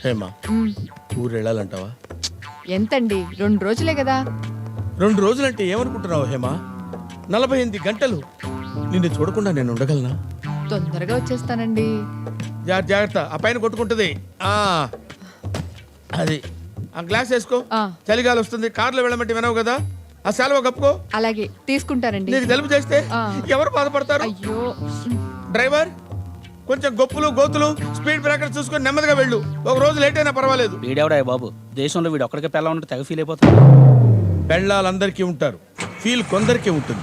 హేమా ఊరు వెళ్ళాలంటావా? ఎంతండి 2 రోజులే కదా. 2 రోజులంటే ఏమనుకుంటున్నావు హేమా? 48 గంటలు నిన్ను చూడకుండా నేను ఉండగలనా? తొందరగా వచ్చేస్తానండి. జాగ్రత్త, ఆ పైన కొట్టుకుంటుంది. అది ఆ గ్లాస్ వేసుకో. చలిగాలి వస్తుంది, కార్లో వెళ్ళమంటే వినవు కదా. ఆ సెలవు కప్పుకో. అలాగే తీసుకుంటానండి. నీకు జలుబు చేస్తే ఎవరు బాధపడతారు? అయ్యో డ్రైవర్, కొంచెం గొప్పులు గోతులు స్పీడ్ బ్రేకర్ చూసుకొని నెమ్మదిగా వెళ్ళు. ఒక రోజు లేట్ అయినా పర్వాలేదు. వీడెవడా బాబు, దేశంలో వీడు ఒక్కడికే పెళ్ళ ఉన్నట్టు తెగ ఫీల్ అయిపోతాడు. పెళ్ళాలందరికీ ఉంటారు, ఫీల్ కొందరికీ ఉంటుంది.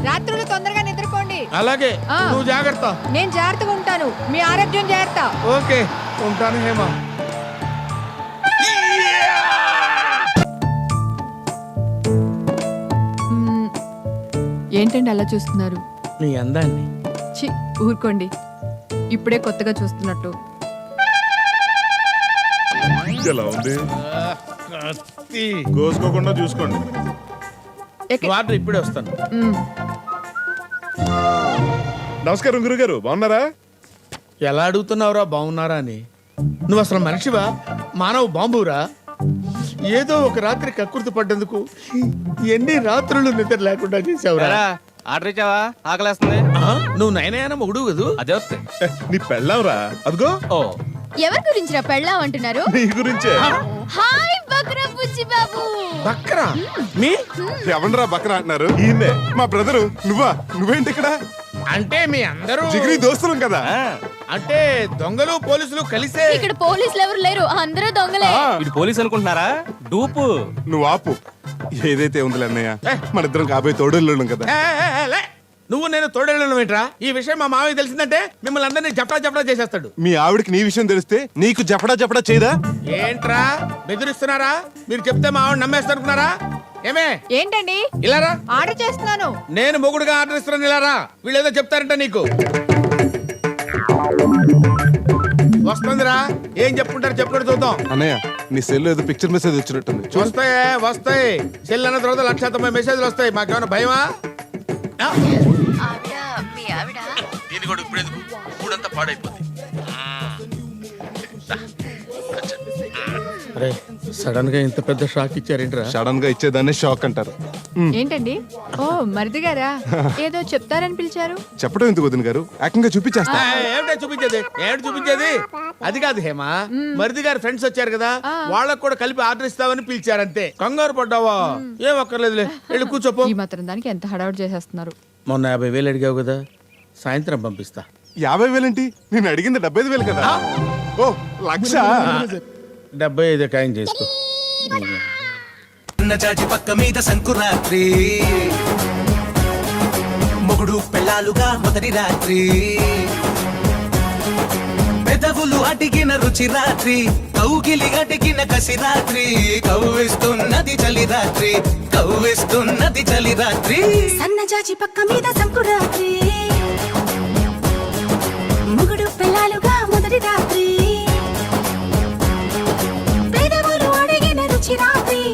రాత్రులు తొందరగా నిద్రపోండి. అలాగే, నువ్వు జాగ్రత్త. నేను జాగ్రత్తగా ఉంటాను, మీ ఆరోగ్యం జాగ్రత్త. ఓకే, ఉంటాను హేమా. ఏంటండి అలా చూస్తున్నారు? నీ అందాన్ని. చి ఊరుకోండి, ఇప్పుడే కొత్తగా చూస్తున్నట్టు. ఎలా ఉంది? కోసుకోకుండా చూసుకోండి. వాటర్ ఇప్పుడే వస్తాను. నమస్కారం గురుగారు, బాగున్నారా? ఎలా అడుగుతున్నావురా బాగున్నారా అని? నువ్వు అసలు మనిషివా, మానవ బాంబురా? ఏదో ఒక రాత్రి కక్కుర్తి పడ్డందుకు ఎన్ని రాత్రులు నిద్ర లేకుండా చేసావురా? ఆర్డర్ ఇచ్చావా? ఆకలేస్తుంది. నువ్వు నయనయాన మొగుడు కదూ? అదే వస్తే నీ పెళ్ళాంరా అదిగో. ఓ ఎవరి గురించి రా పెళ్ళాం అంటున్నారు? నీ గురించే. హాయ్ బక్రా బుజ్జి బాబు. బక్రా? మీ ఎవనరా బక్రా అంటున్నారు? ఈయన్నే మా బ్రదరు. నువ్వేంటి ఇక్కడ? అంటే మీ అందరూ జిగిరి దోస్తులం కదా. అంటే దొంగలు పోలీసులు కలిసే? ఇక్కడ పోలీసులు ఎవరు లేరు, అందరూ దొంగలే. వీడు పోలీస్ అనుకుంటున్నారా? డూపు. నువ్వు ఆపు. ఏదైతే ఉందిలే అన్నయ్య, మన ఇద్దరం కాబోయే తోడేళ్ళు కదా. నువ్వు నేను తోడేళ్ళను ఏంట్రా? ఈ విషయం మా మామయ్య తెలిసిందంటే మిమ్మల్ని అందరినీ జపడా చేసేస్తాడు. మీ ఆవిడకి నీ విషయం తెలిస్తే నీకు జపడా చేయదా? ఏంట్రా బెదిరిస్తున్నారా? మీరు చెప్తే మా ఆవిడ నమ్మేస్తారనుకున్నారా? ఏమే ఏంటండి ఇలారా? ఆర్డర్ చేస్తున్నాను. నేను మొగుడుగా ఆర్డర్ ఇస్తున్నాను, ఇలారా. వీళ్ళు ఏదో చెప్తారంట నీకు. వస్తుందిరా, ఏం చెప్పుకుంటారు చెప్పుకుంటూ చూద్దాం. అన్నయ్య, నీ సెల్ ఏదో పిక్చర్ మెసేజ్ వచ్చినట్టుంది. వస్తాయి. సెల్ అన్న తర్వాత 190 మెసేజ్లు వస్తాయి. మాకేమైనా భయమా? దీని కూడా ఇప్పుడు ఎందుకు? మూడంతా పాడైపోతుంది. సడన్ గా ఇంత పెద్ద షాక్ ఇచ్చారేంట్రా? సడన్ గా ఇచ్చేదాన్ని షాక్ అంటారు. ఏంటండి? ఓ మరిది గారా, ఏదో చెప్తారని పిలిచారు. చెప్పడం ఎందుకు వదిన గారు, ఏకంగా చూపించేస్తా. ఏమిటో చూపించేది? అది కాదు హేమా, మరిది గారి ఫ్రెండ్స్ వచ్చారు కదా, వాళ్ళకు కూడా కలిపి ఆర్డర్ ఇస్తామని పిలిచారంతే. కంగారు పడ్డావా? ఏం అక్కర్లేదులే, వెళ్ళి కూర్చోపో. ఈ మాత్రం దానికి ఎంత హడావుడి చేసేస్తున్నారు. మొన్న 50,000 అడిగావు కదా, సాయంత్రం పంపిస్తా. 50,000 ఏంటి? నేను అడిగింది 75,000 కదా. ఓ 1,00,000. 75 ఖాయం చేసుకో. చాచి పక్క మీద సంకురాత్రి, మొగుడు పెళ్ళాలుగా మొదటి రాత్రి, పెదవులు అడిగిన రుచి రాత్రి, కౌగిలి అడిగిన కసి రాత్రి, కవ్విస్తున్నది చలి రాత్రి, కవ్విస్తున్నది చలి రాత్రి. సన్నజాజి పక్క మీద సంకురాత్రి, మొగుడు పెళ్ళాలుగా మొదటి రాత్రి.